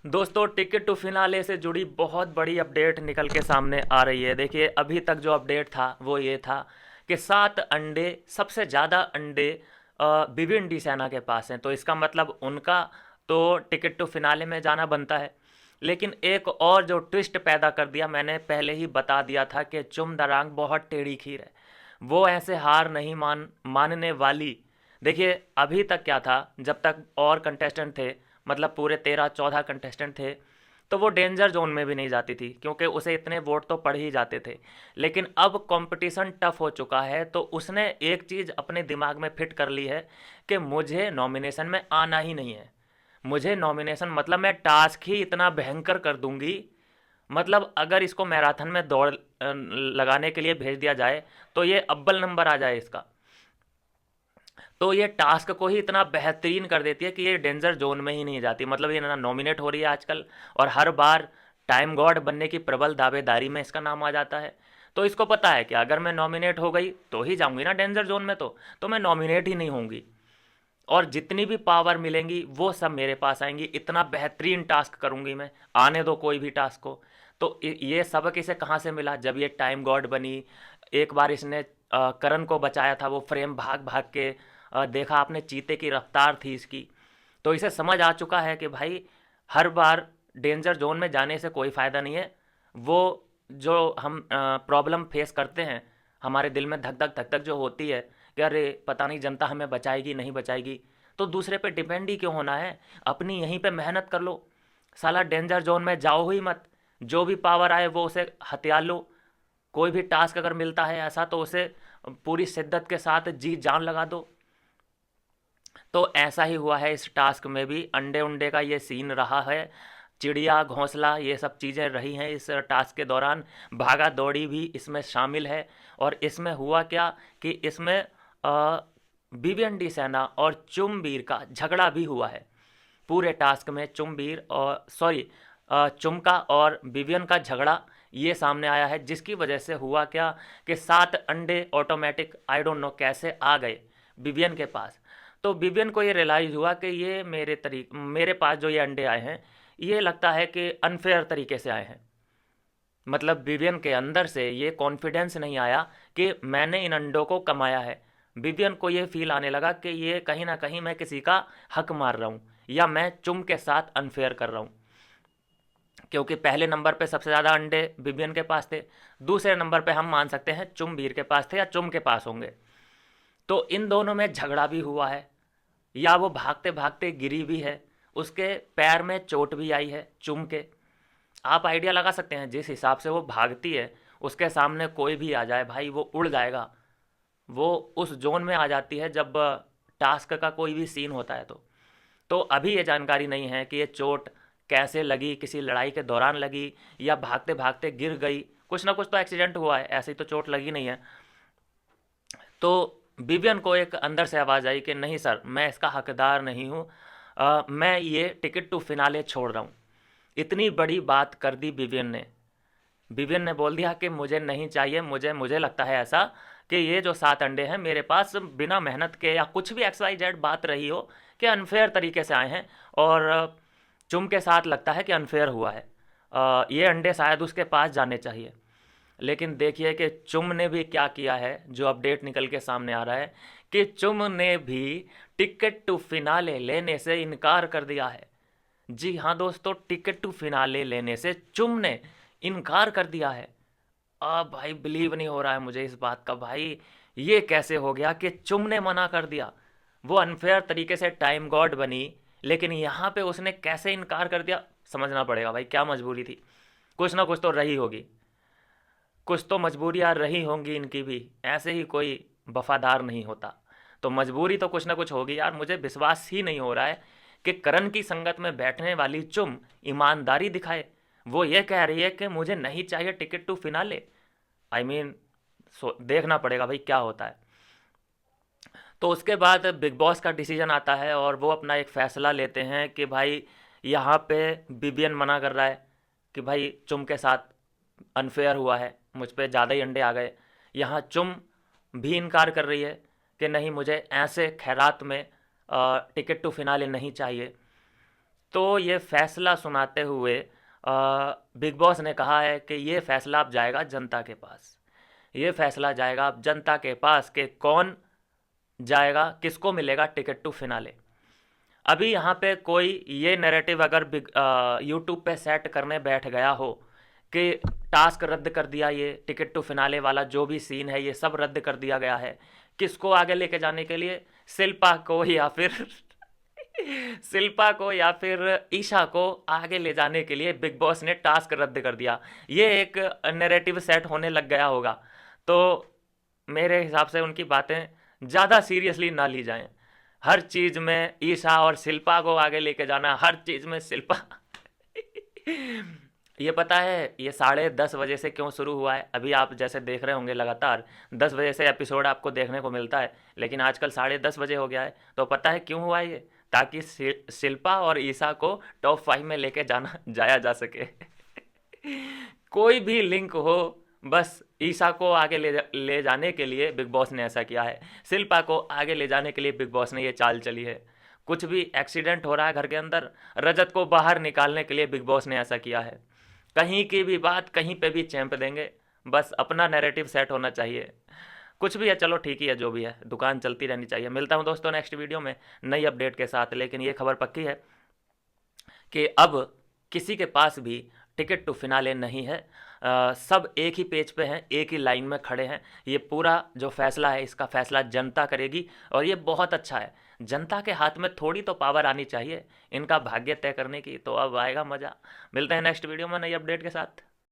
दोस्तों, ticket to finale से जुड़ी बहुत बड़ी अपडेट निकल के सामने आ रही है। देखिए, अभी तक जो अपडेट था वो ये था कि 7 अंडे, सबसे ज़्यादा अंडे विविन डी सैना के पास हैं। तो इसका मतलब उनका तो टिकट टू फिनाले में जाना बनता है। लेकिन एक और जो ट्विस्ट पैदा कर दिया, मैंने पहले ही बता दिया था कि चुम दरांग बहुत टेढ़ी खीर है। वो ऐसे हार नहीं मानने वाली। देखिए, अभी तक क्या था, जब तक और कंटेस्टेंट थे, मतलब पूरे 13-14 कंटेस्टेंट थे, तो वो डेंजर जोन में भी नहीं जाती थी, क्योंकि उसे इतने वोट तो पड़ ही जाते थे। लेकिन अब कंपटीशन टफ हो चुका है, तो उसने एक चीज़ अपने दिमाग में फिट कर ली है कि मुझे नॉमिनेशन में आना ही नहीं है। मुझे नॉमिनेशन मतलब मैं टास्क ही इतना भयंकर कर दूंगी। मतलब अगर इसको मैराथन में दौड़ लगाने के लिए भेज दिया जाए, तो ये अव्वल नंबर आ जाए इसका। तो ये टास्क को ही इतना बेहतरीन कर देती है कि ये डेंजर जोन में ही नहीं जाती। मतलब ये ना नॉमिनेट हो रही है आजकल, और हर बार टाइम गॉड बनने की प्रबल दावेदारी में इसका नाम आ जाता है। तो इसको पता है कि अगर मैं नॉमिनेट हो गई तो ही जाऊंगी ना डेंजर जोन में, तो मैं नॉमिनेट ही नहीं होंगी। और जितनी भी पावर मिलेंगी वो सब मेरे पास आएंगी। इतना बेहतरीन टास्क करूंगी मैं, आने दो कोई भी टास्क को। तो ये सबक इसे कहाँ से मिला? जब ये टाइम गॉड बनी, एक बार इसने करण को बचाया था, वो फ्रेम भाग भाग के देखा आपने, चीते की रफ्तार थी इसकी। तो इसे समझ आ चुका है कि भाई, हर बार डेंजर जोन में जाने से कोई फ़ायदा नहीं है। वो जो हम प्रॉब्लम फेस करते हैं, हमारे दिल में धक धक धक धक जो होती है कि अरे पता नहीं जनता हमें बचाएगी नहीं बचाएगी, तो दूसरे पे डिपेंड ही क्यों होना है? अपनी यहीं पे मेहनत कर लो। साला डेंजर जोन में जाओ ही मत। जो भी पावर आए वो उसे हथिया लो। कोई भी टास्क अगर मिलता है ऐसा, तो उसे पूरी शिद्दत के साथ जी जान लगा दो। तो ऐसा ही हुआ है इस टास्क में भी। अंडे उंडे का ये सीन रहा है। चिड़िया घोंसला ये सब चीज़ें रही हैं इस टास्क के दौरान। भागा दौड़ी भी इसमें शामिल है। और इसमें हुआ क्या कि इसमें बिबियन सेना और चुमबीर का झगड़ा भी हुआ है। पूरे टास्क में चुमबीर और सॉरी चुमका और विवियन का झगड़ा ये सामने आया है, जिसकी वजह से हुआ क्या कि 7 अंडे ऑटोमेटिक आई डोंट नो कैसे आ गए विवियन के पास। तो विवियन को ये रियलाइज़ हुआ कि ये मेरे पास जो ये अंडे आए हैं, ये लगता है कि अनफेयर तरीके से आए हैं। मतलब विवियन के अंदर से ये कॉन्फिडेंस नहीं आया कि मैंने इन अंडों को कमाया है। विवियन को ये फील आने लगा कि ये कहीं ना कहीं मैं किसी का हक मार रहा हूँ, या मैं चुम के साथ अनफेयर कर रहा हूँ। क्योंकि पहले नंबर पे सबसे ज़्यादा अंडे विवियन के पास थे, दूसरे नंबर पे हम मान सकते हैं चुमबीर के पास थे या चुम के पास होंगे। तो इन दोनों में झगड़ा भी हुआ है, या वो भागते भागते गिरी भी है, उसके पैर में चोट भी आई है चुम के। आप आइडिया लगा सकते हैं, जिस हिसाब से वो भागती है, उसके सामने कोई भी आ जाए भाई वो उड़ जाएगा। वो उस जोन में आ जाती है जब टास्क का कोई भी सीन होता है। तो अभी ये जानकारी नहीं है कि ये चोट कैसे लगी, किसी लड़ाई के दौरान लगी या भागते भागते गिर गई। कुछ ना कुछ तो एक्सीडेंट हुआ है, ऐसी तो चोट लगी नहीं है। तो विवियन को एक अंदर से आवाज़ आई कि नहीं सर, मैं इसका हकदार नहीं हूँ। मैं ये टिकट टू फिनाले छोड़ रहा हूँ। इतनी बड़ी बात कर दी विवियन ने। विवियन ने बोल दिया कि मुझे नहीं चाहिए, मुझे मुझे लगता है ऐसा कि ये जो 7 अंडे हैं मेरे पास बिना मेहनत के, या कुछ भी XYZ बात रही हो कि अनफेयर तरीके से आए हैं, और चुम के साथ लगता है कि अनफेयर हुआ है। ये अंडे शायद उसके पास जाने चाहिए। लेकिन देखिए कि चुम ने भी क्या किया है, जो अपडेट निकल के सामने आ रहा है कि चुम ने भी टिकट टू फिनाले लेने से इनकार कर दिया है। जी हाँ दोस्तों, टिकट टू फिनाले लेने से चुम ने इनकार कर दिया है। अब भाई बिलीव नहीं हो रहा है मुझे इस बात का। भाई ये कैसे हो गया कि चुम ने मना कर दिया? वो अनफेयर तरीके से टाइम गॉड बनी, लेकिन यहाँ पे उसने कैसे इनकार कर दिया? समझना पड़ेगा भाई, क्या मजबूरी थी। कुछ ना कुछ तो रही होगी, कुछ तो मजबूरियाँ रही होंगी इनकी भी। ऐसे ही कोई वफादार नहीं होता, तो मजबूरी तो कुछ ना कुछ होगी यार। मुझे विश्वास ही नहीं हो रहा है कि करण की संगत में बैठने वाली चुम ईमानदारी दिखाए। वो ये कह रही है कि मुझे नहीं चाहिए ticket to finale. I mean, देखना पड़ेगा भाई क्या होता है। तो उसके बाद बिग बॉस का डिसीजन आता है, और वो अपना एक फ़ैसला लेते हैं कि भाई यहाँ पे बिबियन मना कर रहा है कि भाई चुम के साथ अनफेयर हुआ है, मुझ पे ज़्यादा ही अंडे आ गए। यहाँ चुम भी इनकार कर रही है कि नहीं, मुझे ऐसे खैरात में टिकट टू फिनाले नहीं चाहिए। तो ये फैसला सुनाते हुए बिग बॉस ने कहा है कि ये फैसला अब जाएगा जनता के पास। ये फैसला जाएगा अब जनता के पास कि कौन जाएगा, किसको मिलेगा टिकट टू फिनाले। अभी यहाँ पे कोई ये नैरेटिव अगर बिग यूट्यूब पे सेट करने बैठ गया हो कि टास्क रद्द कर दिया, ये टिकट टू फिनाले वाला जो भी सीन है ये सब रद्द कर दिया गया है, किसको आगे लेके जाने के लिए, शिल्पा को या फिर शिल्पा को या फिर ईशा को आगे ले जाने के लिए बिग बॉस ने टास्क रद्द कर दिया, ये एक नैरेटिव सेट होने लग गया होगा। तो मेरे हिसाब से उनकी बातें ज़्यादा सीरियसली ना ली जाएं। हर चीज़ में ईशा और शिल्पा को आगे लेके जाना, हर चीज़ में शिल्पा ये पता है ये 10:30 बजे से क्यों शुरू हुआ है? अभी आप जैसे देख रहे होंगे लगातार 10 बजे से एपिसोड आपको देखने को मिलता है, लेकिन आजकल 10:30 बजे हो गया है। तो पता है क्यों हुआ है ये? ताकि शिल्पा और ईशा को टॉप 5 में लेके जाया जा सके। कोई भी लिंक हो, बस ईशा को आगे ले जाने के लिए बिग बॉस ने ऐसा किया है, शिल्पा को आगे ले जाने के लिए बिग बॉस ने ये चाल चली है। कुछ भी एक्सीडेंट हो रहा है घर के अंदर, रजत को बाहर निकालने के लिए बिग बॉस ने ऐसा किया है। कहीं की भी बात कहीं पे भी चैंप देंगे, बस अपना नैरेटिव सेट होना चाहिए। कुछ भी है, चलो ठीक ही है, जो भी है, दुकान चलती रहनी चाहिए। मिलता हूँ दोस्तों नेक्स्ट वीडियो में नई अपडेट के साथ। लेकिन ये खबर पक्की है कि अब किसी के पास भी टिकट टू फिनाले नहीं है। सब एक ही पेज पे हैं, एक ही लाइन में खड़े हैं। ये पूरा जो फैसला है इसका फैसला जनता करेगी और ये बहुत अच्छा है। जनता के हाथ में थोड़ी तो पावर आनी चाहिए इनका भाग्य तय करने की, तो अब आएगा मज़ा। मिलते हैं नेक्स्ट वीडियो में नई अपडेट के साथ।